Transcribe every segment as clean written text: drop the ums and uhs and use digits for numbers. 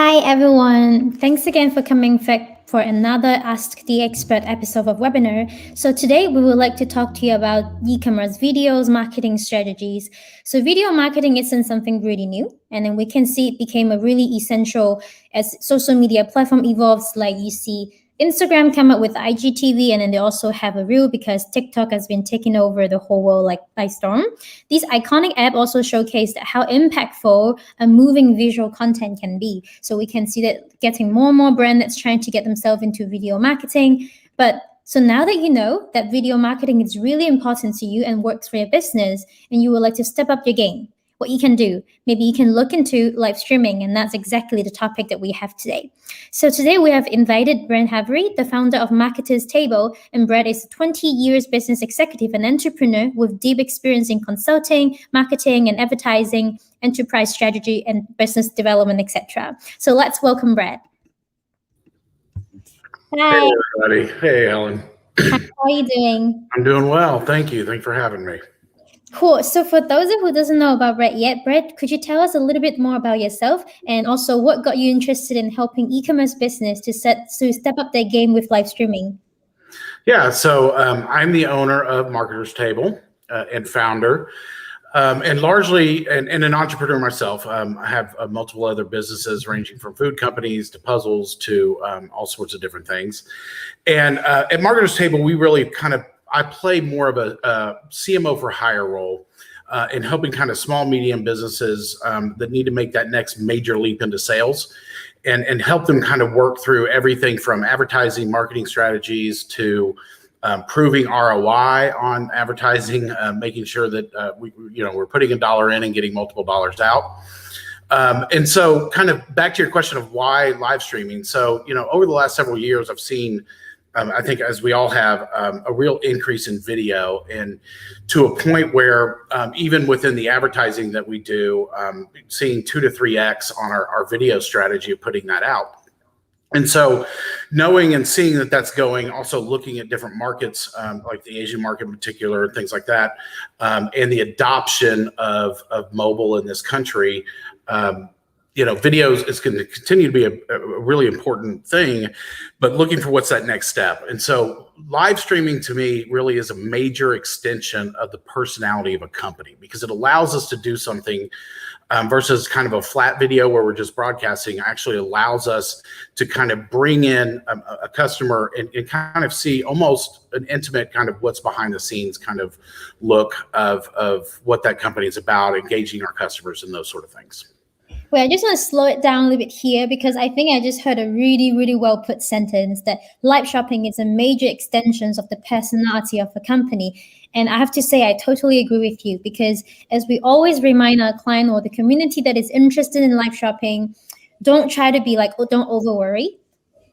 Hi, everyone. Thanks again for coming back for another Ask the Expert episode of webinar. So today we would like to talk to you about e-commerce videos, marketing strategies. So video marketing isn't something really new, and then we can see it became a really essential as social media platform evolves. Like you see Instagram come up with IGTV, and then they also have a reel because TikTok has been taking over the whole world like by storm. These iconic apps also showcased how impactful a moving visual content can be. So we can see that getting more and more brands that's trying to get themselves into video marketing. But so now that you know that video marketing is really important to you and works for your business, and you would like to step up your game, what you can do, maybe you can look into live streaming, and that's exactly the topic that we have today. So today we have invited Brad Harvey, the founder of Marketers Table, and Brad is a 20 years business executive and entrepreneur with deep experience in consulting, marketing and advertising, enterprise strategy and business development, etc. So let's welcome Brad. Hi. Hey, everybody. Hey, Ellen. How are you doing? I'm doing well. Thank you. Thanks for having me. Cool. So for those who doesn't know about Brad yet, Brad, could you tell us a little bit more about yourself and also what got you interested in helping e-commerce business to step up their game with live streaming? Yeah, so I'm the owner of Marketers Table and founder, and largely and an entrepreneur myself. I have multiple other businesses ranging from food companies to puzzles to all sorts of different things. And at Marketers Table, we really I play more of a CMO for hire role in helping kind of small, medium businesses that need to make that next major leap into sales and help them kind of work through everything from advertising, marketing strategies to proving ROI on advertising, making sure that we're putting $1 in and getting multiple dollars out. And so kind of back to your question of why live streaming. So, over the last several years, I've seen I think, as we all have, a real increase in video, and to a point where even within the advertising that we do, seeing 2 to 3x on our video strategy of putting that out. And so knowing and seeing that that's going, also looking at different markets, like the Asian market in particular, and things like that, and the adoption of mobile in this country, videos is going to continue to be a really important thing, but looking for what's that next step. And so live streaming to me really is a major extension of the personality of a company, because it allows us to do something versus kind of a flat video where we're just broadcasting. Actually allows us to kind of bring in a customer and kind of see almost an intimate kind of what's behind the scenes kind of look of what that company is about, engaging our customers and those sort of things. Well, I just want to slow it down a little bit here, because I think I just heard a really, really well put sentence that live shopping is a major extension of the personality of a company. And I have to say, I totally agree with you, because as we always remind our client or the community that is interested in live shopping, don't try to be like, oh, don't over worry.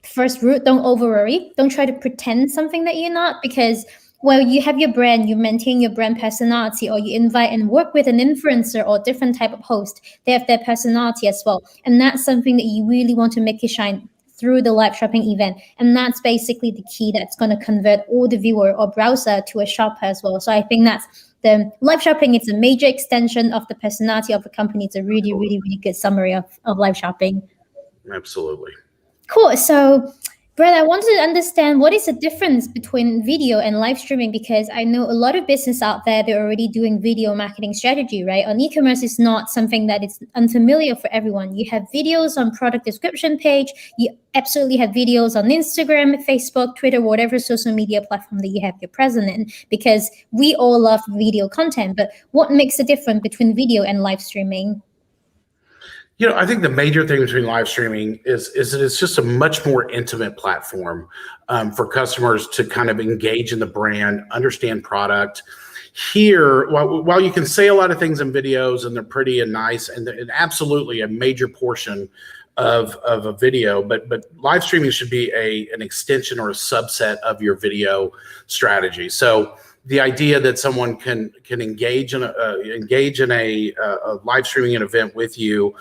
First root, don't over worry. Don't try to pretend something that you're not, because you have your brand, you maintain your brand personality, or you invite and work with an influencer or different type of host. They have their personality as well. And that's something that you really want to make it shine through the live shopping event. And that's basically the key that's going to convert all the viewer or browser to a shopper as well. So I think that's the live shopping. It's a major extension of the personality of a company. It's a really, really, really good summary of live shopping. Absolutely. Cool. So Brad, I wanted to understand what is the difference between video and live streaming, because I know a lot of business out there, they're already doing video marketing strategy, right? On e-commerce is not something that is unfamiliar for everyone. You have videos on product description page. You absolutely have videos on Instagram, Facebook, Twitter, whatever social media platform that you have your present in, because we all love video content. But what makes the difference between video and live streaming? I think the major thing between live streaming is that it's just a much more intimate platform for customers to kind of engage in the brand, understand product. Here, while you can say a lot of things in videos and they're pretty and nice, and absolutely a major portion of a video, but live streaming should be an extension or a subset of your video strategy. So the idea that someone can engage in a live streaming event with you,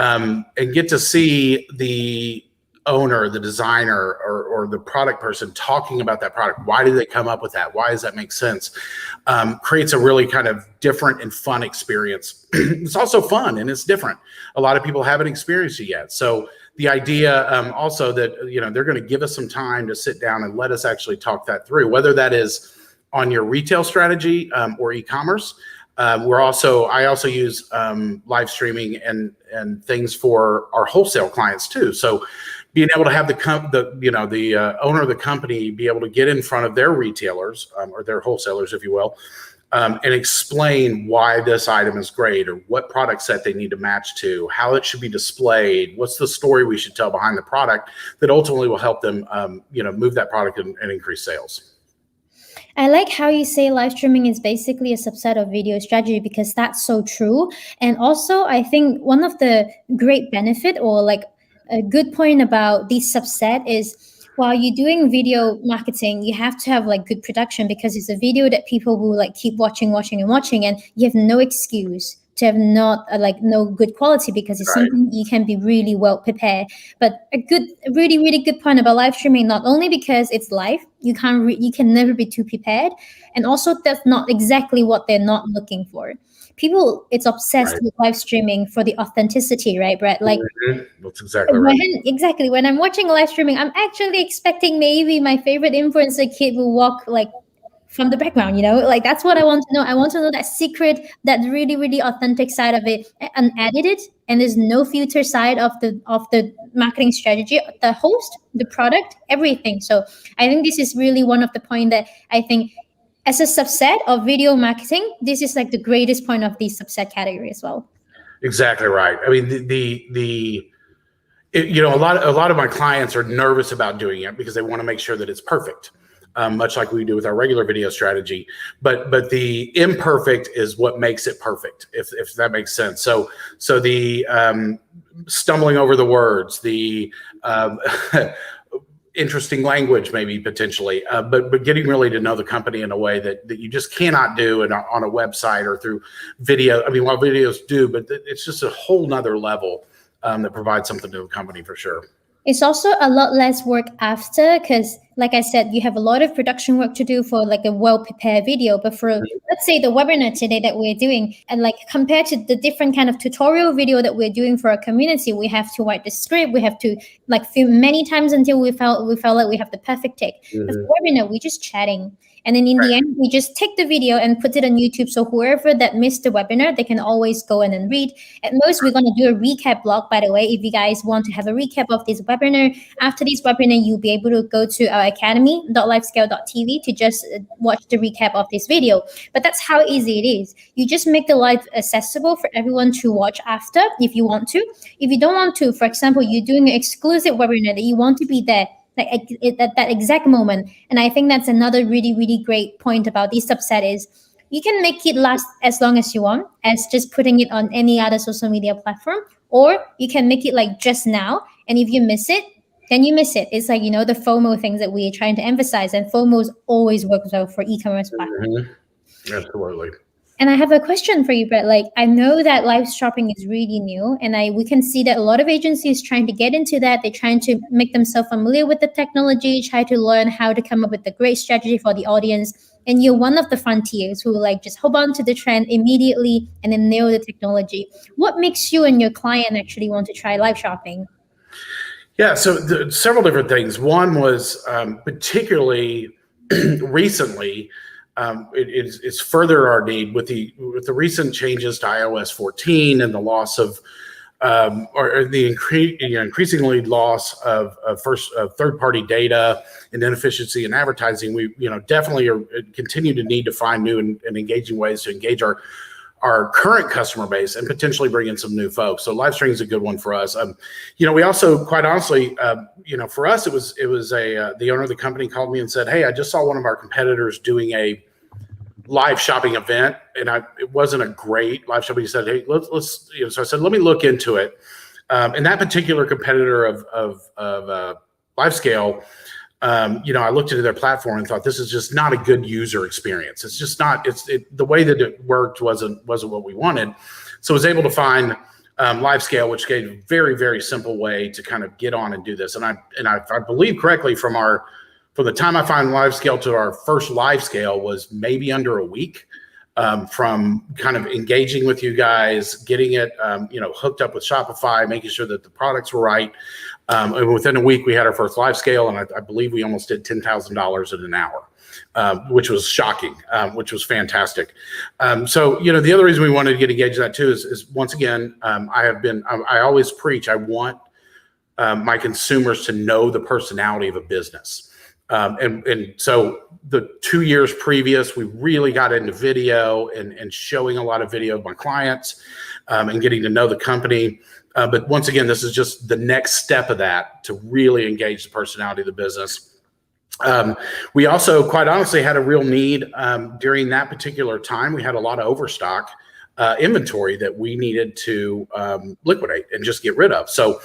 and get to see the owner, the designer, or the product person talking about that product. Why did they come up with that? Why does that make sense? Creates a really kind of different and fun experience. It's also fun and it's different. A lot of people haven't experienced it yet. So the idea also that, they're going to give us some time to sit down and let us actually talk that through, whether that is on your retail strategy or e-commerce. I also use live streaming and things for our wholesale clients too. So being able to have the owner of the company be able to get in front of their retailers or their wholesalers, if you will, and explain why this item is great or what product set they need to match to, how it should be displayed, what's the story we should tell behind the product that ultimately will help them, move that product and increase sales. I like how you say live streaming is basically a subset of video strategy, because that's so true. And also, I think one of the great benefit or like a good point about this subset is while you're doing video marketing, you have to have like good production, because it's a video that people will like keep watching, and you have no excuse to have no good quality, because it's something you can be really well prepared. But a really, really good point about live streaming, not only because it's live, you can never be too prepared, and also that's not exactly what they're not looking for. People, it's obsessed with live streaming for the authenticity, right, Brad? Like, that's exactly right. Exactly. When I'm watching live streaming, I'm actually expecting maybe my favorite influencer kid will walk like from the background, like that's what I want to know. I want to know that secret, that really, really authentic side of it, unedited, and there's no filter side of the marketing strategy, the host, the product, everything. So I think this is really one of the point that I think as a subset of video marketing, this is like the greatest point of the subset category as well. Exactly right. I mean, a lot of my clients are nervous about doing it because they want to make sure that it's perfect. Much like we do with our regular video strategy, but the imperfect is what makes it perfect, if that makes sense. So the stumbling over the words, the interesting language, maybe potentially, but getting really to know the company in a way that you just cannot do on a website or through video. I mean, while videos do, but it's just a whole nother level that provides something to the company for sure. It's also a lot less work after, because like I said, you have a lot of production work to do for like a well-prepared video. But for, let's say, the webinar today that we're doing, and like compared to the different kind of tutorial video that we're doing for our community, we have to write the script, we have to like film many times until we felt like we have the perfect take. But for webinar, we're just chatting. And then in the end, we just take the video and put it on YouTube. So whoever that missed the webinar, they can always go in and read. At most, we're going to do a recap blog, by the way. If you guys want to have a recap of this webinar, after this webinar, you'll be able to go to our academy.lifescale.tv to just watch the recap of this video. But that's how easy it is. You just make the live accessible for everyone to watch after if you want to. If you don't want to, for example, you're doing an exclusive webinar that you want to be there, like at that exact moment. And I think that's another really, really great point about this subset is you can make it last as long as you want, as just putting it on any other social media platform, or you can make it like just now. And if you miss it, then you miss it. It's like, the FOMO things that we're trying to emphasize, and FOMOs always works well for e-commerce platforms. Absolutely. And I have a question for you, Brett. Like, I know that live shopping is really new, and we can see that a lot of agencies trying to get into that. They're trying to make themselves familiar with the technology, try to learn how to come up with a great strategy for the audience. And you're one of the frontiers who like just hold on to the trend immediately and then nail the technology. What makes you and your client actually want to try live shopping? Yeah, so several different things. One was particularly recently, it's further our need with the recent changes to iOS 14 and the loss of or the increasingly loss of third-party data and inefficiency in advertising. We definitely continue to need to find new and engaging ways to engage our current customer base and potentially bring in some new folks. So live streaming is a good one for us. We also, quite honestly, for us, it was the owner of the company called me and said, "Hey, I just saw one of our competitors doing a live shopping event, and it wasn't a great live shopping." He said, "Hey, let's." So I said, "Let me look into it." And that particular competitor of LiveScale, I looked into their platform and thought this is just not a good user experience. It's just not. The way that it worked wasn't what we wanted. So I was able to find live scale, which gave a very, very simple way to kind of get on and do this. And I believe correctly from the time I found live scale to our first live scale was maybe under a week. From kind of engaging with you guys, getting it, hooked up with Shopify, making sure that the products were right. And within a week, we had our first live scale, and I believe we almost did $10,000 in an hour, which was shocking, which was fantastic. So, the other reason we wanted to get engaged in that too is once again, I always preach, I want my consumers to know the personality of a business. And so the 2 years previous, we really got into video and showing a lot of video of my clients and getting to know the company. But once again, this is just the next step of that to really engage the personality of the business. We also, quite honestly, had a real need during that particular time. We had a lot of overstock inventory that we needed to liquidate and just get rid of. So,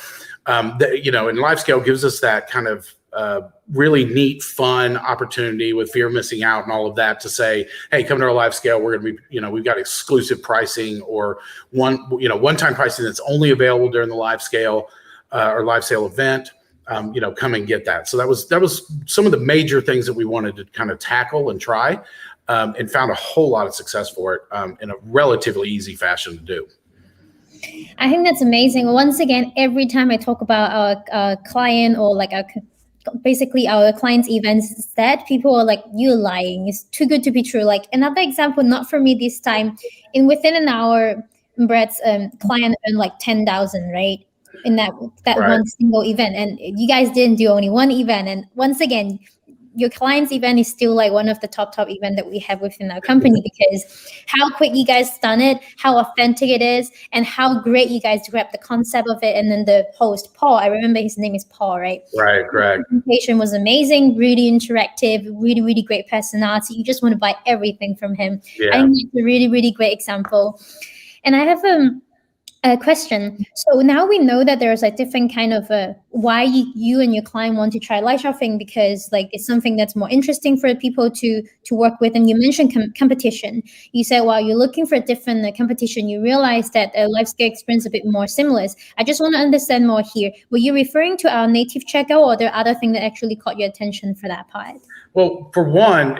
and live scale gives us that kind of really neat, fun opportunity with fear of missing out and all of that to say, hey, come to our live scale. We're going to be, we've got exclusive pricing or one-time pricing that's only available during the live scale or live sale event. Come and get that. So that was some of the major things that we wanted to kind of tackle and try, and found a whole lot of success for it in a relatively easy fashion to do. I think that's amazing. Once again, every time I talk about our client or like basically our clients' events, that people are like, you're lying. It's too good to be true. Like another example, not for me this time, within an hour, Brad's client earned like 10,000, right? In that right. One single event. And you guys didn't do only one event. And once again, your client's event is still like one of the top event that we have within our company, because how quick you guys done it, how authentic it is, and how great you guys grab the concept of it. And then the host, Paul, I remember his name is Paul, right? Right, correct. The presentation was amazing, really interactive, really, really great personality. You just want to buy everything from him. Yeah. I think it's a really, really great example. And I have a question. So now we know that there's a different kind of why you and your client want to try live shopping, because like it's something that's more interesting for people to work with. And you mentioned competition. You said while you're looking for a different competition, you realize that a live scale experience is a bit more seamless. I just want to understand more here. Were you referring to our native checkout, or are there other things that actually caught your attention for that part? Well, for one,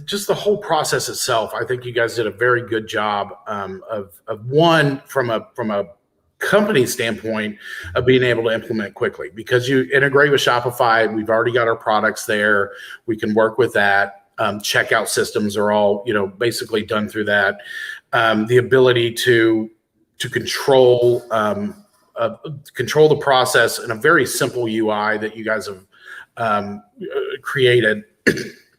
just the whole process itself. I think you guys did a very good job of one from a company standpoint of being able to implement quickly, because you integrate with Shopify. We've already got our products there. We can work with that. Checkout systems are all basically done through that. The ability to control the process in a very simple UI that you guys have created,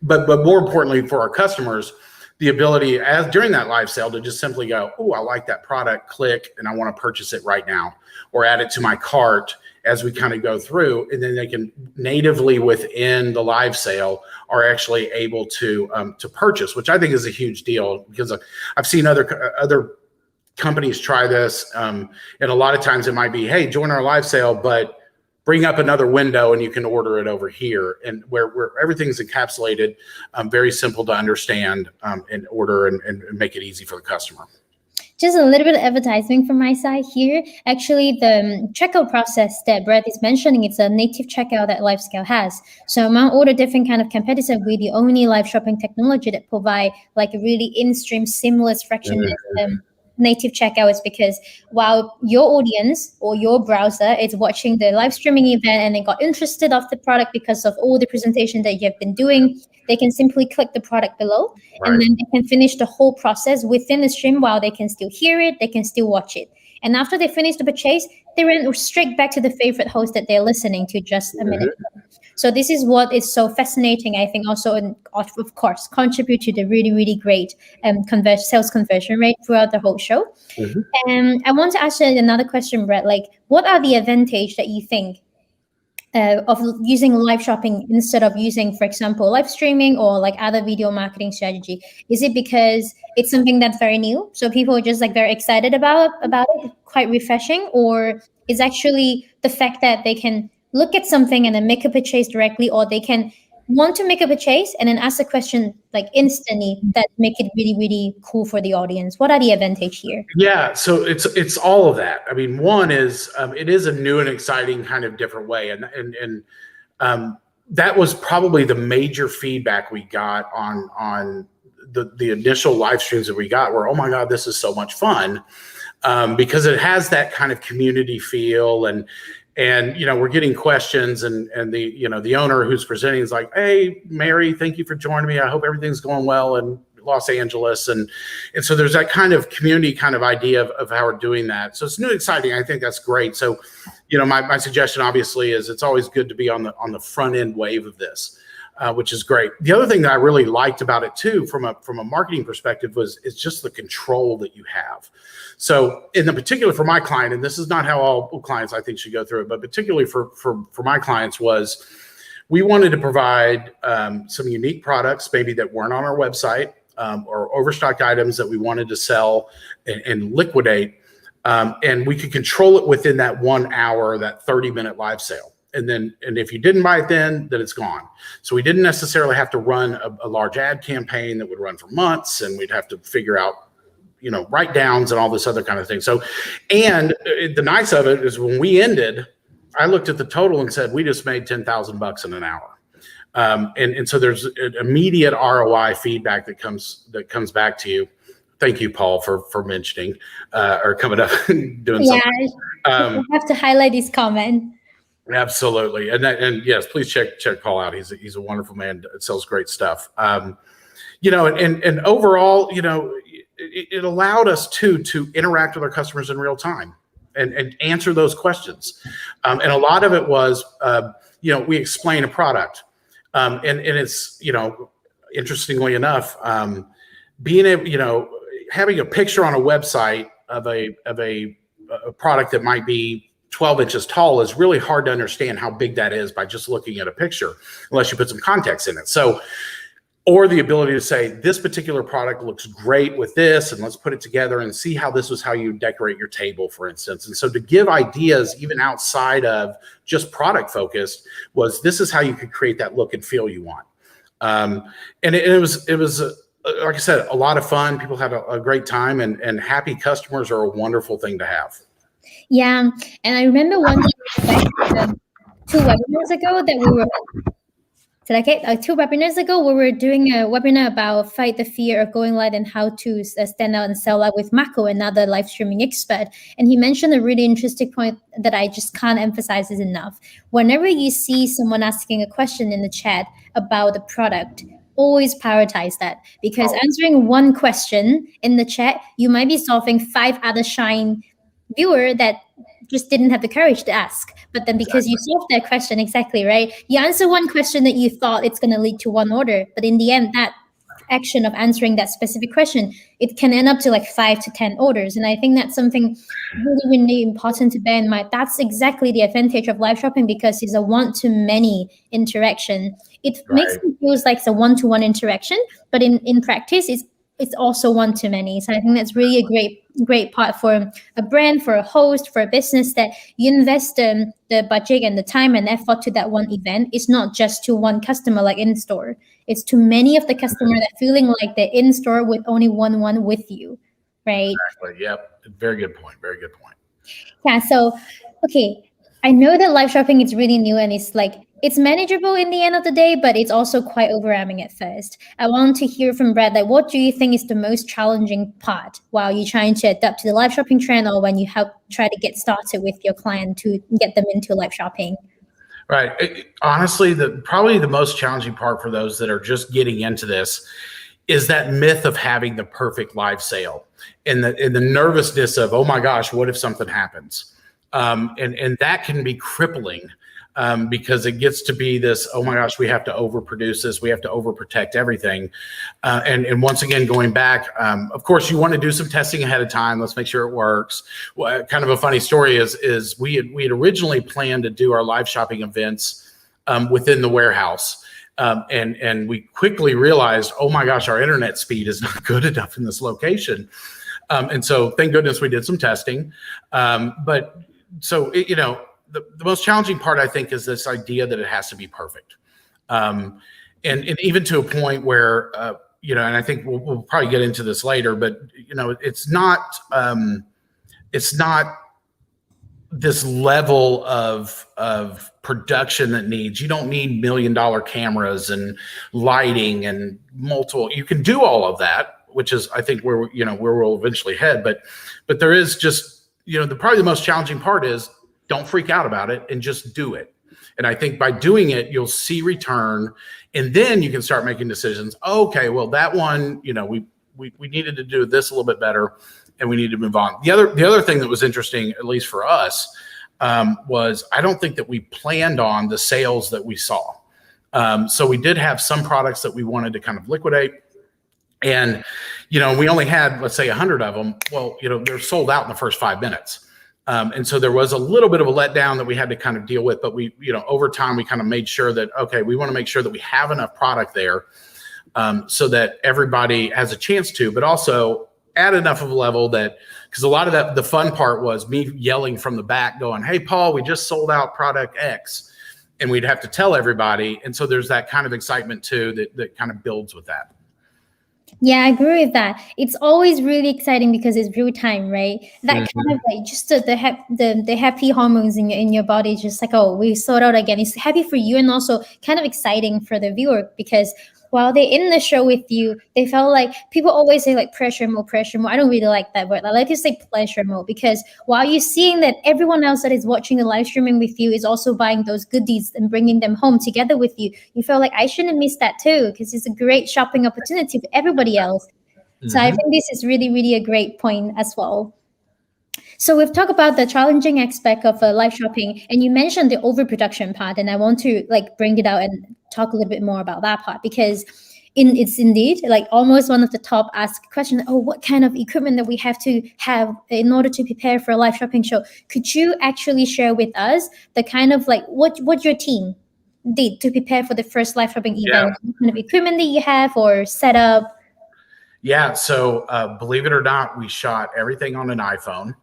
but more importantly for our customers, the ability during that live sale to just simply go, oh, I like that product, click, and I want to purchase it right now, or add it to my cart as we kind of go through, and then they can natively within the live sale are actually able to purchase, which I think is a huge deal, because I've seen other companies try this, and a lot of times it might be, hey, join our live sale, but bring up another window and you can order it over here, and where everything's encapsulated, very simple to understand and order and make it easy for the customer. Just a little bit of advertising from my side here. Actually, the checkout process that Brad is mentioning, it's a native checkout that LiveScale has. So among all the different kind of competitors, we're the only live shopping technology that provide like a really in-stream, seamless, frictionless native checkout. Is because while your audience or your browser is watching the live streaming event and they got interested of the product because of all the presentation that you have been doing, they can simply click the product below, and then they can finish the whole process within the stream while they can still hear it, they can still watch it. And after they finish the purchase, they run straight back to the favorite host that they're listening to just a minute ago. So this is what is so fascinating, I think, also, and of course, contribute to the really, really great sales conversion rate throughout the whole show. And I want to ask you another question, Brett. Like, what are the advantages that you think of using live shopping instead of using, for example, live streaming or like other video marketing strategy? Is it because it's something that's very new, so people are just like very excited about it, quite refreshing, or is actually the fact that they can look at something and then make a purchase directly, or they can want to make a purchase and then ask a question like instantly that make it really, really cool for the audience? What are the advantage here? Yeah, so it's all of that. I mean, one is it is a new and exciting kind of different way, and that was probably the major feedback we got on the initial live streams that we got were, oh my God, this is so much fun, because it has that kind of community feel, and we're getting questions, and the owner who's presenting is like, hey, Mary, thank you for joining me. I hope everything's going well in Los Angeles, and so there's that kind of community kind of idea of how we're doing that. So it's new and exciting. I think that's great. So my suggestion obviously is it's always good to be on the front end wave of this, which is great. The other thing that I really liked about it too, from a marketing perspective, is just the control that you have. So in the particular for my client, and this is not how all clients I think should go through it, but particularly for my clients, was we wanted to provide some unique products maybe that weren't on our website, or overstocked items that we wanted to sell and liquidate. And we could control it within that 1 hour, that 30-minute live sale. And if you didn't buy it then it's gone. So we didn't necessarily have to run a large ad campaign that would run for months, and we'd have to figure out, write downs and all this other kind of thing. So, and the nice of it is when we ended, I looked at the total and said, we just made $10,000 in an hour. And so there's an immediate ROI feedback that comes back to you. Thank you, Paul, for mentioning or coming up and doing something. I have to highlight this comment. Absolutely, and yes, please check Paul out. He's a wonderful man. Sells great stuff. And overall, it allowed us to interact with our customers in real time and answer those questions. And a lot of it was, we explain a product. And it's, interestingly enough, being able, having a picture on a website of a product that might be 12 inches tall is really hard to understand how big that is by just looking at a picture, unless you put some context in it. So, or the ability to say, this particular product looks great with this, and let's put it together and see how this was how you decorate your table, for instance. And so to give ideas even outside of just product focused this is how you could create that look and feel you want. And it was like I said, a lot of fun. People had a great time, and happy customers are a wonderful thing to have. Yeah. And I remember one day, 2 webinars ago that we were, two webinars ago, we were doing a webinar about fight the fear of going live and how to stand out and sell out with Mako, another live streaming expert. And he mentioned a really interesting point that I just can't emphasize is enough. Whenever you see someone asking a question in the chat about the product, always prioritize that, because answering one question in the chat, you might be solving 5 other shine viewer that just didn't have the courage to ask. But then because you solved that question, exactly, right? You answer one question that you thought it's going to lead to one order, but in the end, that action of answering that specific question, it can end up to like 5 to 10 orders. And I think that's something really, really important to bear in mind. That's exactly the advantage of live shopping, because it's a one-to-many interaction. It makes it feels like it's a one-to-one interaction, but in practice, it's also one-to-many. So I think that's really a great part for a brand, for a host, for a business, that you invest the budget and the time and effort to that one event. It's not just to one customer like in-store. It's to many of the customers that feeling like they're in-store with only one with you, right? Exactly. Yep. Very good point. Very good point. Yeah. So, okay. I know that live shopping is really new, and it's manageable in the end of the day, but it's also quite overwhelming at first. I want to hear from Brad, what do you think is the most challenging part while you're trying to adapt to the live shopping trend, or when you try to get started with your client to get them into live shopping? Right. Honestly, probably the most challenging part for those that are just getting into this is that myth of having the perfect live sale, and the nervousness of, oh my gosh, what if something happens? And that can be crippling, because it gets to be this, oh my gosh, we have to overproduce this, we have to overprotect everything. And once again, going back, of course, you want to do some testing ahead of time. Let's make sure it works. Well, kind of a funny story is we had originally planned to do our live shopping events within the warehouse. And we quickly realized, oh my gosh, our internet speed is not good enough in this location. And so thank goodness we did some testing. But so, the most challenging part, I think, is this idea that it has to be perfect. And even to a point where, and I think we'll probably get into this later, but it's not this level of production that you don't need $1 million cameras and lighting and multiple. You can do all of that, which is, I think, where we'll eventually head. But there is just, probably the most challenging part is don't freak out about it and just do it. And I think by doing it, you'll see return, and then you can start making decisions. Okay, well, that one, we needed to do this a little bit better, and we need to move on. The other thing that was interesting, at least for us, was I don't think that we planned on the sales that we saw. So we did have some products that we wanted to kind of liquidate. And, we only had, let's say, 100 of them. Well, they're sold out in the first 5 minutes. And so there was a little bit of a letdown that we had to kind of deal with. But we, over time, we kind of made sure that, okay, we want to make sure that we have enough product there so that everybody has a chance to, but also at enough of a level that, because a lot of that, the fun part was me yelling from the back going, hey, Paul, we just sold out product X. And we'd have to tell everybody. And so there's that kind of excitement too, that kind of builds with that. Yeah, I agree with that. It's always really exciting because it's real time, right? That kind of like just the happy hormones in your body, just like, oh, we sold out again. It's happy for you and also kind of exciting for the viewer, because while they're in the show with you, they felt like people always say like pressure mode. I don't really like that word. I like to say pleasure mode, because while you're seeing that everyone else that is watching the live streaming with you is also buying those goodies and bringing them home together with you, you feel like I shouldn't miss that too, because it's a great shopping opportunity for everybody else. So I think this is really, really a great point as well. So we've talked about the challenging aspect of live shopping, and you mentioned the overproduction part, and I want to like bring it out and talk a little bit more about that part, because it's indeed like almost one of the top asked questions. Oh, what kind of equipment that we have to have in order to prepare for a live shopping show? Could you actually share with us the kind of like what your team did to prepare for the first live shopping event? What kind of equipment that you have or setup? Yeah, so believe it or not, we shot everything on an iPhone.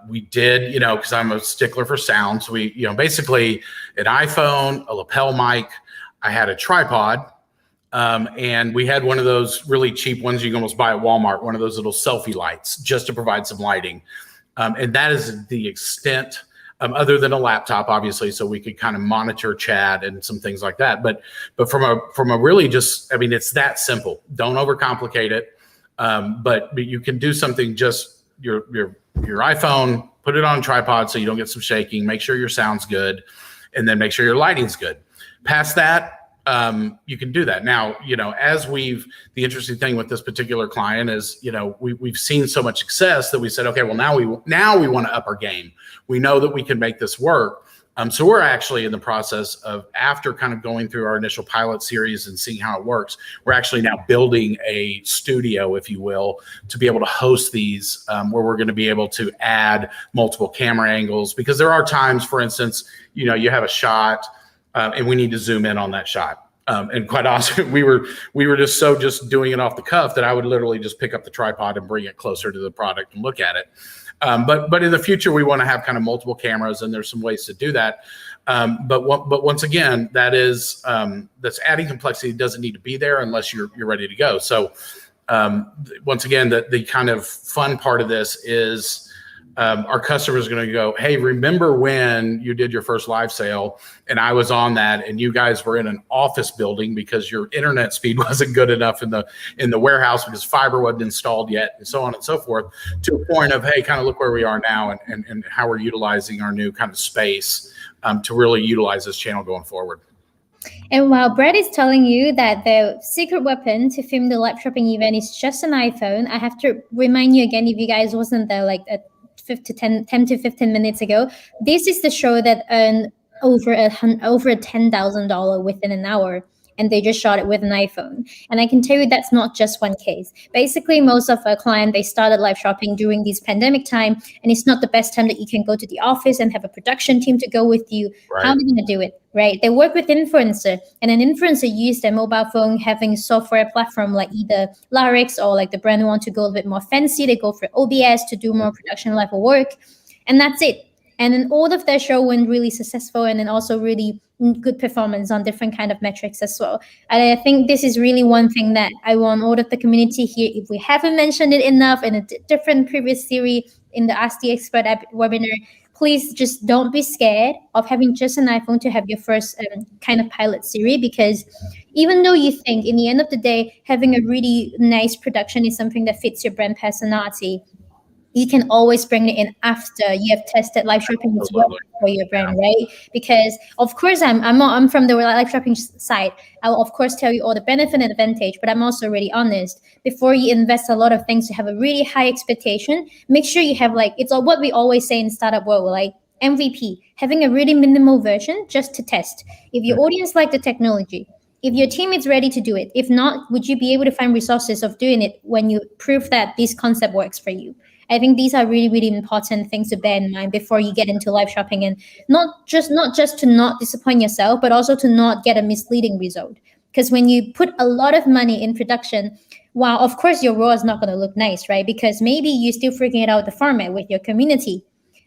We did, because I'm a stickler for sound. So we, basically an iPhone, a lapel mic. I had a tripod, and we had one of those really cheap ones you can almost buy at Walmart, one of those little selfie lights, just to provide some lighting. And that is the extent, other than a laptop, obviously, so we could kind of monitor chat and some things like that. But from a really just, I mean, it's that simple. Don't overcomplicate it. But you can do something just your iPhone, put it on a tripod so you don't get some shaking, make sure your sound's good, and then make sure your lighting's good. Past that, you can do that. Now, the interesting thing with this particular client is, we've seen so much success that we said, okay, well, now we want to up our game. We know that we can make this work. So we're actually in the process of, after kind of going through our initial pilot series and seeing how it works, we're actually now building a studio, if you will, to be able to host these, where we're going to be able to add multiple camera angles. Because there are times, for instance, you have a shot and we need to zoom in on that shot. And quite honestly, we were just doing it off the cuff that I would literally just pick up the tripod and bring it closer to the product and look at it. But in the future, we want to have kind of multiple cameras, and there's some ways to do that. But once again, that's adding complexity. It doesn't need to be there unless you're ready to go. So once again, the kind of fun part of this is our customers are going to go, hey, remember when you did your first live sale and I was on that and you guys were in an office building because your internet speed wasn't good enough in the warehouse because fiber wasn't installed yet, and so on and so forth, to a point of, hey, kind of look where we are now and how we're utilizing our new kind of space to really utilize this channel going forward. And while Brad is telling you that the secret weapon to film the live shopping event is just an iPhone, I have to remind you again, if you guys wasn't there like 10 to 15 minutes ago, this is the show that earned over $10,000 within an hour, and they just shot it with an iPhone. And I can tell you that's not just one case. Basically, most of our clients, they started live shopping during this pandemic time, and it's not the best time that you can go to the office and have a production team to go with you. Right. How are they going to do it, right? They work with influencer, and an influencer used their mobile phone having software platform like either Larix or like the brand who want to go a bit more fancy. They go for OBS to do more production level work, and that's it. And then all of their show went really successful, and then also really good performance on different kind of metrics as well. And I think this is really one thing that I want all of the community here, if we haven't mentioned it enough in a different previous series in the Ask the Expert webinar, please just don't be scared of having just an iPhone to have your first kind of pilot series, because even though you think in the end of the day, having a really nice production is something that fits your brand personality, you can always bring it in after you have tested live shopping as well for your brand, right? Because of course I'm from the live shopping side. I will of course tell you all the benefit and advantage, but I'm also really honest. Before you invest a lot of things to have a really high expectation, make sure you have it's all what we always say in startup world, like MVP, having a really minimal version just to test. If your audience like the technology, if your team is ready to do it, if not, would you be able to find resources of doing it when you prove that this concept works for you? I think these are really, really important things to bear in mind before you get into live shopping, and not just to not disappoint yourself, but also to not get a misleading result. Because when you put a lot of money in production, while of course your ROAS is not going to look nice, right? Because maybe you're still figuring out the format with your community.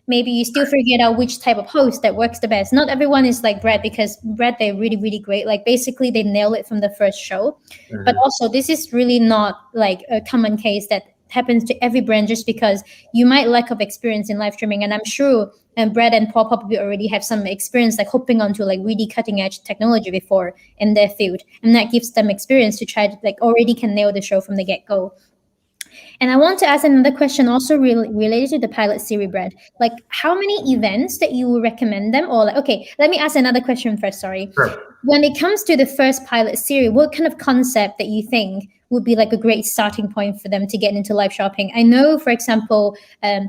Maybe you still figuring out which type of host that works the best. Not everyone is like Brad, because Brad, they're really, really great. Like basically they nail it from the first show. Mm-hmm. But also this is really not like a common case that happens to every brand, just because you might lack of experience in live streaming. And I'm sure Brad and Paul probably already have some experience like hopping onto like really cutting edge technology before in their field. And that gives them experience to try to already can nail the show from the get-go. And I want to ask another question also related to the pilot series, Brad. Like how many events that you would recommend them? Or okay, let me ask another question first, sorry. Sure. When it comes to the first pilot series, what kind of concept that you think would be like a great starting point for them to get into live shopping? I know, for example,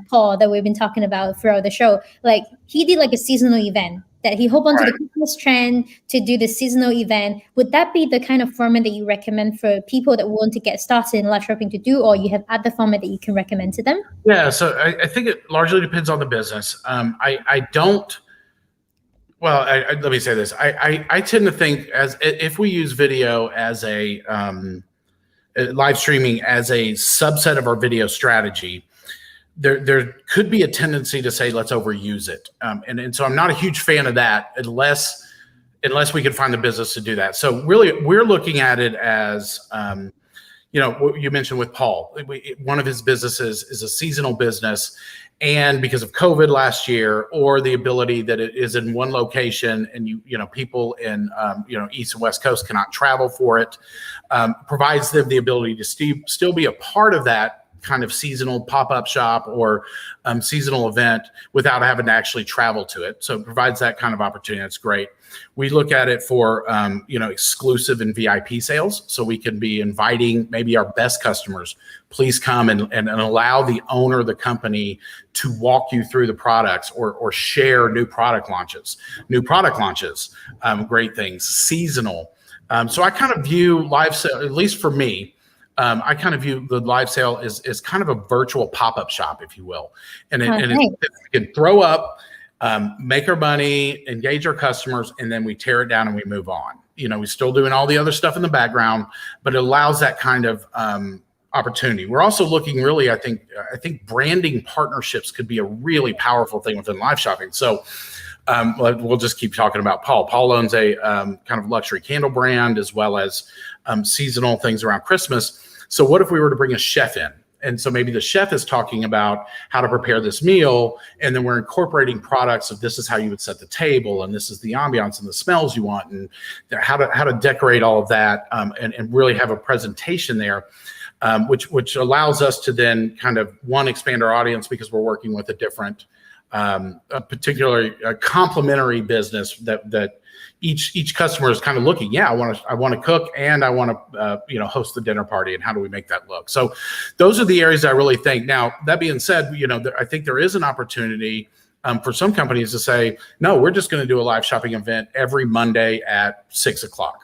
Paul, that we've been talking about throughout the show, like he did like a seasonal event that he hopped onto the Christmas trend to do the seasonal event. Would that be the kind of format that you recommend for people that want to get started in live shopping to do, or you have other format that you can recommend to them? Yeah, so I think it largely depends on the business. I don't. Well, let me say this. I tend to think as if we use video as a live streaming as a subset of our video strategy, there could be a tendency to say let's overuse it, and so I'm not a huge fan of that unless we can find the business to do that. So really, we're looking at it as what you mentioned with Paul. One of his businesses is a seasonal business. And because of COVID last year, or the ability that it is in one location, and people in East and West Coast cannot travel for it, provides them the ability to still be a part of that kind of seasonal pop-up shop or seasonal event without having to actually travel to it. So it provides that kind of opportunity. That's great. We look at it for exclusive and VIP sales, so we can be inviting maybe our best customers. Please come and allow the owner of the company to walk you through the products or share new product launches, great things, seasonal. So I kind of view live sale, at least for me, I kind of view the live sale as kind of a virtual pop-up shop, if you will. And it can throw up, make our money, engage our customers, and then we tear it down and we move on. We're still doing all the other stuff in the background, but it allows that kind of opportunity. We're also looking really, I think branding partnerships could be a really powerful thing within live shopping. So we'll just keep talking about Paul. Paul owns a kind of luxury candle brand, as well as seasonal things around Christmas. So what if we were to bring a chef in? And so maybe the chef is talking about how to prepare this meal, and then we're incorporating products of this is how you would set the table, and this is the ambiance and the smells you want, and how to decorate all of that, and really have a presentation there, which allows us to then kind of expand our audience, because we're working with a different, a particularly complementary business that each customer is kind of looking. Yeah, I want to cook, and I want to host the dinner party, and how do we make that look? So those are the areas I really think. Now that being said, I think there is an opportunity for some companies to say, no, we're just going to do a live shopping event every Monday at 6:00.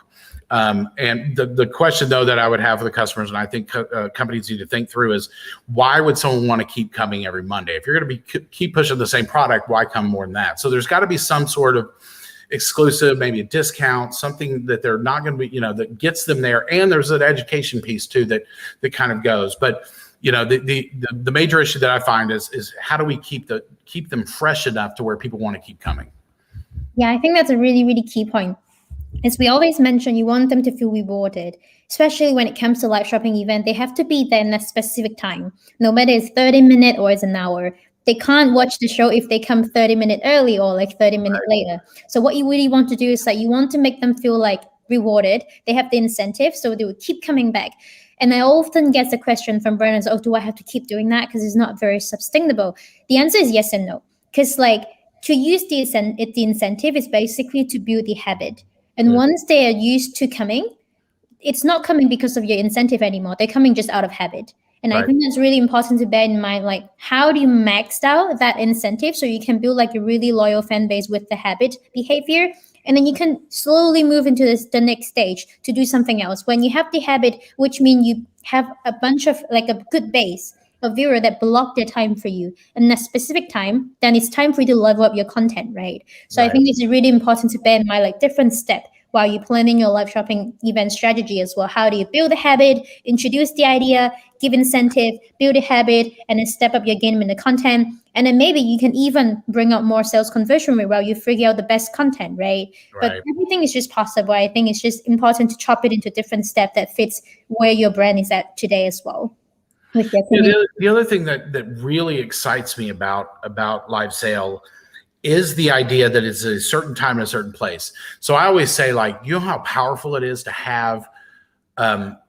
And the question though that I would have for the customers, and I think companies need to think through, is why would someone want to keep coming every Monday? If you're going to keep pushing the same product, why come more than that? So there's got to be some sort of exclusive, maybe a discount, something that they're not going to be, that gets them there. And there's an education piece too that kind of goes. But the major issue that I find is how do we keep them fresh enough to where people want to keep coming? Yeah, I think that's a really, really key point. As we always mention, you want them to feel rewarded, especially when it comes to live shopping event. They have to be there in a specific time, no matter it's 30 minutes or it's an hour. They can't watch the show if they come 30 minutes early or like 30 minutes later. So what you really want to do is that you want to make them feel like rewarded. They have the incentive, so they will keep coming back. And I often get the question from brands, oh, do I have to keep doing that because it's not very sustainable? The answer is yes and no. Because to use the incentive is basically to build the habit. And once they are used to coming, it's not coming because of your incentive anymore. They're coming just out of habit. And I think that's really important to bear in mind, like how do you max out that incentive so you can build like a really loyal fan base with the habit behavior? And then you can slowly move into the next stage to do something else. When you have the habit, which means you have a bunch of like a good base of viewer that block their time for you in a specific time, then it's time for you to level up your content, right? So I think it's really important to bear in mind like different steps while you're planning your live shopping event strategy as well. How do you build a habit, introduce the idea, give incentive, build a habit, and then step up your game in the content. And then maybe you can even bring up more sales conversion rate while you figure out the best content, right? But everything is just possible. I think it's just important to chop it into different steps that fits where your brand is at today as well. The other thing that really excites me about live sale is the idea that it's a certain time in a certain place. So I always say, like, you know how powerful it is to have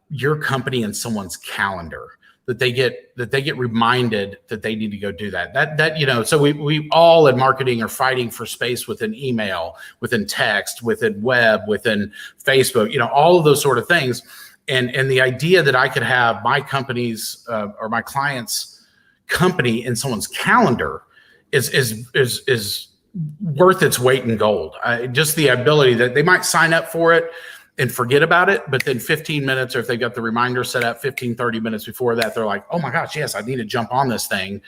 your company in someone's calendar, that they get reminded that they need to go do that. So we all in marketing are fighting for space within email, within text, within web, within Facebook, all of those sort of things. And the idea that I could have my company's or my client's company in someone's calendar is worth its weight in gold. Just the ability that they might sign up for it and forget about it, but then 15 minutes, or if they got the reminder set up 15, 30 minutes before that, they're like, oh my gosh, yes, I need to jump on this thing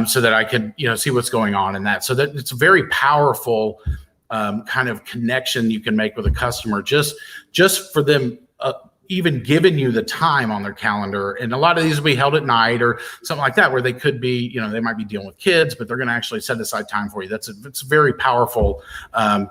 so that I can, see what's going on in that. So that it's a very powerful kind of connection you can make with a customer just for them even giving you the time on their calendar. And a lot of these will be held at night or something like that, where they could be, they might be dealing with kids, but they're going to actually set aside time for you. It's a very powerful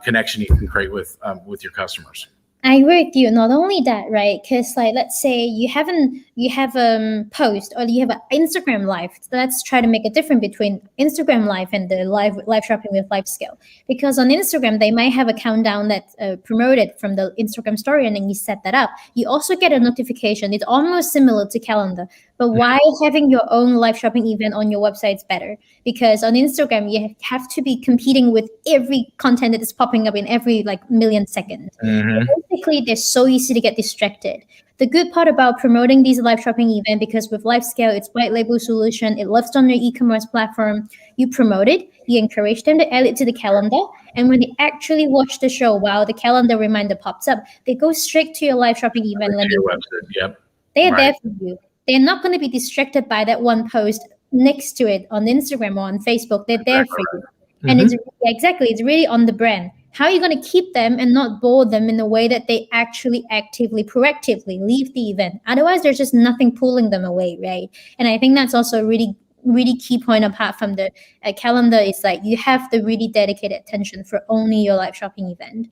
connection you can create with your customers. I agree with you. Not only that, right? Because let's say you have a post or you have an Instagram live. So let's try to make a difference between Instagram live and the live shopping with live scale. Because on Instagram, they might have a countdown that's promoted from the Instagram story, and then you set that up. You also get a notification. It's almost similar to calendar. But why having your own live shopping event on your website is better? Because on Instagram, you have to be competing with every content that is popping up in every million seconds. Mm-hmm. Basically, they're so easy to get distracted. The good part about promoting these live shopping events, because with live scale, it's white label solution. It lives on your e-commerce platform. You promote it. You encourage them to add it to the calendar. And when they actually watch the show while the calendar reminder pops up, they go straight to your live shopping event landing page. Yep. They're there for you. They're not going to be distracted by that one post next to it on Instagram or on Facebook. They're there for you. Mm-hmm. And it's really on the brand. How are you going to keep them and not bore them in a way that they actually actively, proactively leave the event? Otherwise, there's just nothing pulling them away, right? And I think that's also a really, really key point apart from the calendar is you have the really dedicated attention for only your live shopping event.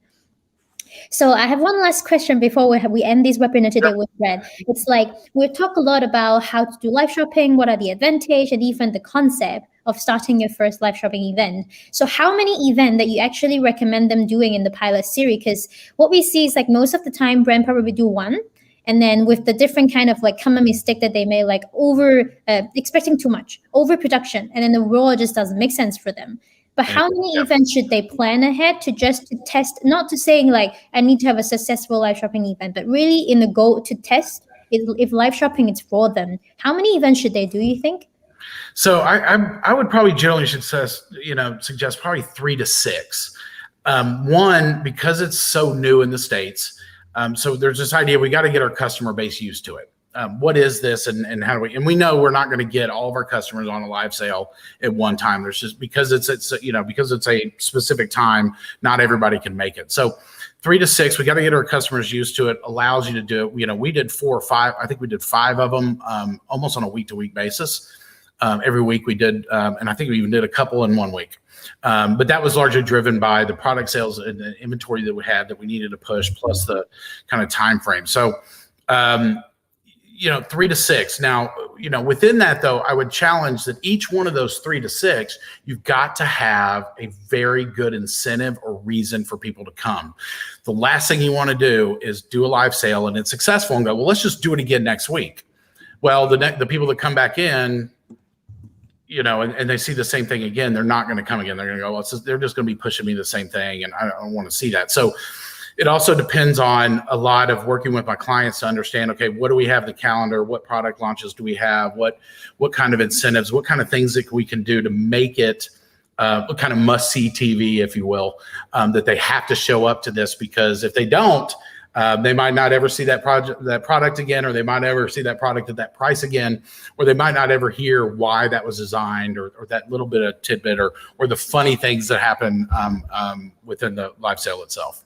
So I have one last question before we end this webinar today with Brad. It's we talk a lot about how to do live shopping, what are the advantages, and even the concept of starting your first live shopping event. So how many events that you actually recommend them doing in the pilot series? Because what we see is most of the time brand probably do one. And then with the different kind of common mistake that they may over expecting too much, overproduction, and then the role just doesn't make sense for them. But how many events should they plan ahead to test, not to saying I need to have a successful live shopping event, but really in the goal to test if live shopping is for them. How many events should they do, you think? So I would probably generally suggest probably 3 to 6. One, because it's so new in the States. So there's this idea we got to get our customer base used to it. what is this and how do we know we're not going to get all of our customers on a live sale at one time. There's just because it's because it's a specific time, not everybody can make it. So 3 to 6, we got to get our customers used to it. Allows you to do it. We did 4 or 5. I think we did 5 of them almost on a week-to-week basis. Every week we did, and I think we even did a couple in 1 week. But that was largely driven by the product sales and the inventory that we had that we needed to push, plus the kind of time frame. So 3 to 6. Now, within that though, I would challenge that each one of those 3 to 6, you've got to have a very good incentive or reason for people to come. The last thing you want to do is do a live sale and it's successful and go, well, let's just do it again next week. Well, the people that come back in, and they see the same thing again, they're not going to come again. They're going to go, well, they're just going to be pushing me the same thing. And I don't want to see that. So it also depends on a lot of working with my clients to understand, okay, what do we have in the calendar? What product launches do we have? What kind of incentives, what kind of things that we can do to make it what kind of must-see TV, if you will, that they have to show up to this, because if they don't, they might not ever see that product again, or they might never see that product at that price again, or they might not ever hear why that was designed, or that little bit of tidbit, or the funny things that happen within the live sale itself.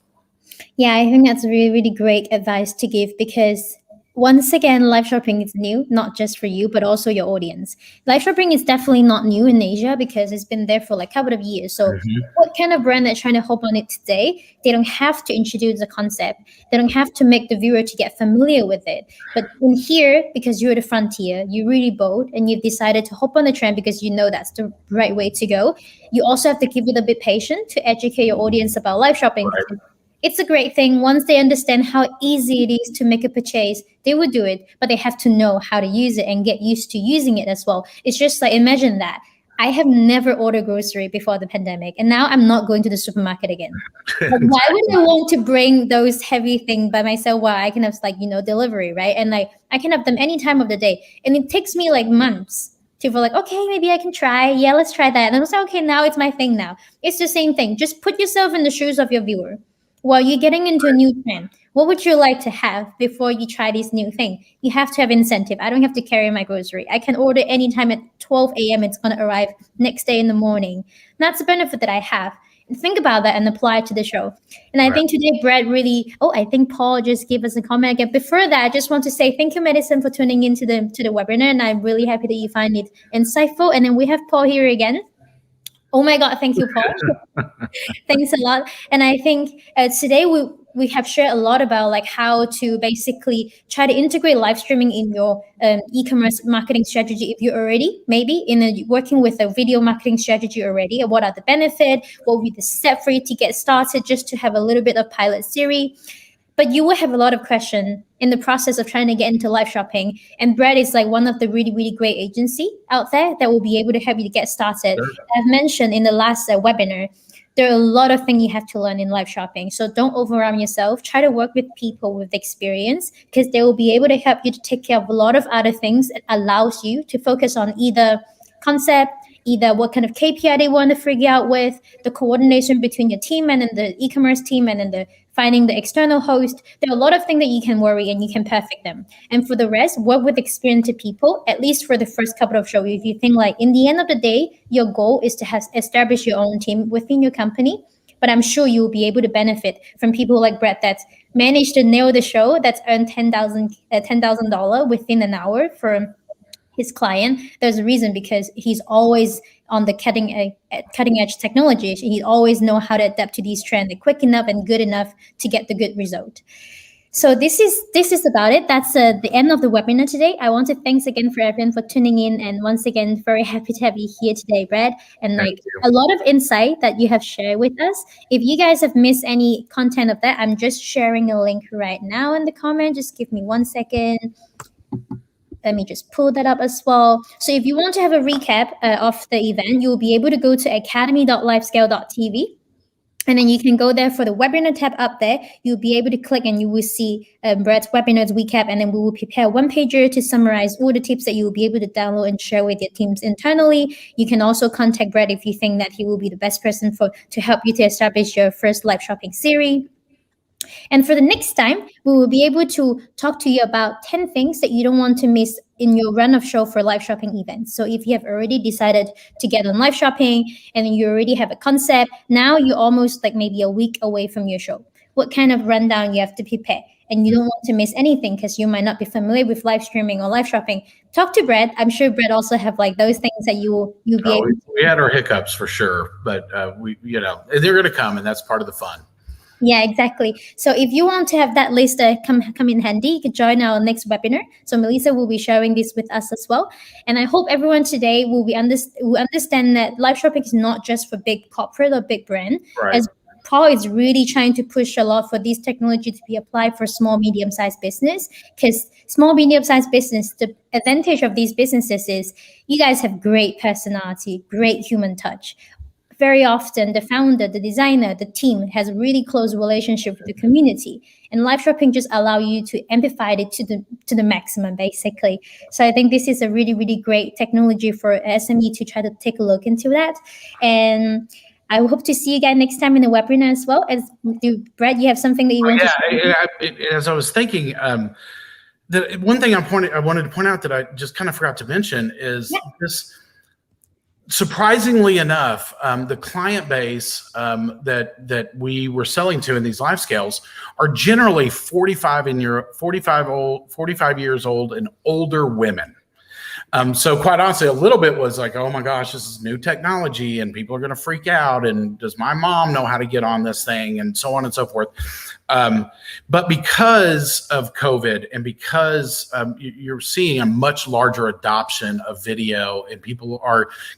Yeah, I think that's really, really great advice to give, because once again, live shopping is new, not just for you, but also your audience. Live shopping is definitely not new in Asia because it's been there for like a couple of years. So what kind of brand that's trying to hop on it today, they don't have to introduce the concept. They don't have to make the viewer to get familiar with it. But in here, because you're the frontier, you're really bold, and you've decided to hop on the trend because you know that's the right way to go. You also have to give it a bit patient to educate your audience about live shopping. Right. It's a great thing. Once they understand how easy it is to make a purchase, they would do it, but they have to know how to use it and get used to using it as well. It's just like, imagine that. I have never ordered grocery before the pandemic, and now I'm not going to the supermarket again. Like, why would I want to bring those heavy things by myself while I can have delivery, right? And like I can have them any time of the day. And it takes me like months to feel like, okay, maybe I can try. Yeah, let's try that. And I was like, okay, now it's my thing now. It's the same thing. Just put yourself in the shoes of your viewer. While you're getting into a new trend, what would you like to have before you try this new thing? You have to have incentive. I don't have to carry my grocery. I can order anytime at 12 a.m. It's going to arrive next day in the morning. And that's the benefit that I have. And think about that and apply it to the show. And I think today, Brad I think Paul just gave us a comment again. Before that, I just want to say thank you, Madison, for tuning into the webinar. And I'm really happy that you find it insightful. And then we have Paul here again. Oh my God, thank you, Paul. Thanks a lot. And I think today we have shared a lot about like how to basically try to integrate live streaming in your e-commerce marketing strategy. If you're already maybe working with a video marketing strategy already, what are the benefits? What will be the step for you to get started, just to have a little bit of pilot series? But you will have a lot of questions in the process of trying to get into live shopping. And Brad is like one of the really, really great agency out there that will be able to help you to get started. Sure. I've mentioned in the last webinar, there are a lot of things you have to learn in live shopping. So don't overwhelm yourself. Try to work with people with experience, because they will be able to help you to take care of a lot of other things that allows you to focus on either concept, either what kind of KPI they want to figure out with, the coordination between your team and then the e-commerce team, and then the finding the external host. There are a lot of things that you can worry and you can perfect them. And for the rest, work with experienced people, at least for the first couple of shows. If you think like in the end of the day, your goal is to establish your own team within your company, but I'm sure you'll be able to benefit from people like Brett that managed to nail the show, that's earned $10,000 within an hour for his client. There's a reason, because he's always on the cutting edge technology. He always know how to adapt to these trends quick enough and good enough to get the good result. So this is about it. That's the end of the webinar today. I want to thanks again for everyone for tuning in, and once again, very happy to have you here today, Brad, and like a lot of insight that you have shared with us. If you guys have missed any content of that, I'm just sharing a link right now in the comment. Just give me 1 second. Let me just pull that up as well. So if you want to have a recap of the event, you'll be able to go to academy.livescale.tv. And then you can go there for the webinar tab up there. You'll be able to click and you will see Brad's webinars recap. And then we will prepare one pager to summarize all the tips that you will be able to download and share with your teams internally. You can also contact Brad if you think that he will be the best person to help you to establish your first live shopping series. And for the next time, we will be able to talk to you about 10 things that you don't want to miss in your run of show for live shopping events. So if you have already decided to get on live shopping and you already have a concept, now you're almost like maybe a week away from your show. What kind of rundown you have to prepare? And you don't want to miss anything because you might not be familiar with live streaming or live shopping. Talk to Brad. I'm sure Brad also have like those things that you'll be able to. We had our hiccups for sure, but they're going to come, and that's part of the fun. Yeah, exactly. So if you want to have that list come in handy, you can join our next webinar. So Melissa will be sharing this with us as well. And I hope everyone today will understand that live shopping is not just for big corporate or big brand. Right. As Paul is really trying to push a lot for this technology to be applied for small, medium-sized business, because small, medium-sized business, the advantage of these businesses is you guys have great personality, great human touch. Very often the founder, the designer, the team has a really close relationship with the community, and live shopping just allow you to amplify it to the maximum, basically. So I think this is a really, really great technology for SME to try to take a look into that. And I hope to see you guys next time in the webinar as well. Brad, you have something that you want to share? As I was thinking, the one thing I wanted to point out that I just kind of forgot to mention is this. Surprisingly enough, the client base that we were selling to in these live scales are generally 45 years old and older women. So quite honestly, a little bit was like, oh my gosh, this is new technology and people are going to freak out. And does my mom know how to get on this thing? And so on and so forth. But because of COVID and because you're seeing a much larger adoption of video, and people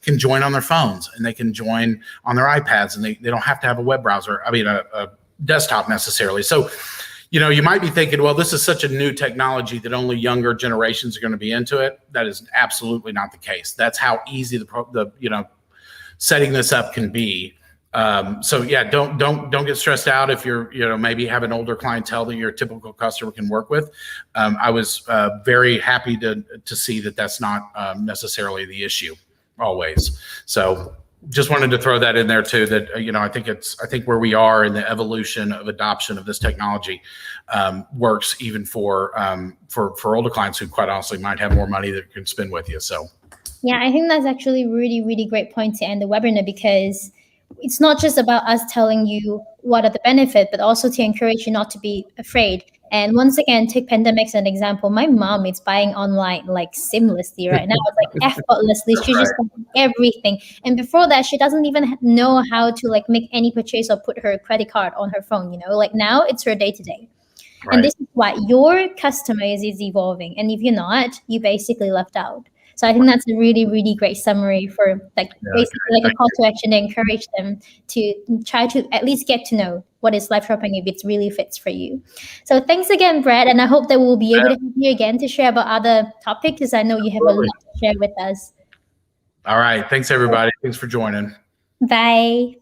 can join on their phones and they can join on their iPads, and they don't have to have a web browser, a desktop necessarily. So, you might be thinking, well, this is such a new technology that only younger generations are going to be into it. That is absolutely not the case. That's how easy the setting this up can be. So yeah, don't get stressed out if you're, maybe have an older clientele that your typical customer can work with. I was very happy to see that that's not necessarily the issue always. So just wanted to throw that in there too, that, I think where we are in the evolution of adoption of this technology works even for older clients who quite honestly might have more money that can spend with you. So yeah, I think that's actually a really, really great point to end the webinar, because it's not just about us telling you what are the benefits, but also to encourage you not to be afraid. And once again, take pandemic as an example. My mom is buying online like seamlessly right now. It's like effortlessly. She just does everything. And before that, she doesn't even know how to like make any purchase or put her credit card on her phone. Like now it's her day to day. Right. And this is why your customer is evolving. And if you're not, you basically left out. So I think that's a really, really great summary for basically a call to action to encourage them to try to at least get to know what is live shopping if it really fits for you. So thanks again, Brad. And I hope that we'll be able to have you again to share about other topics, because I know you have a lot to share with us. All right. Thanks, everybody. Thanks for joining. Bye.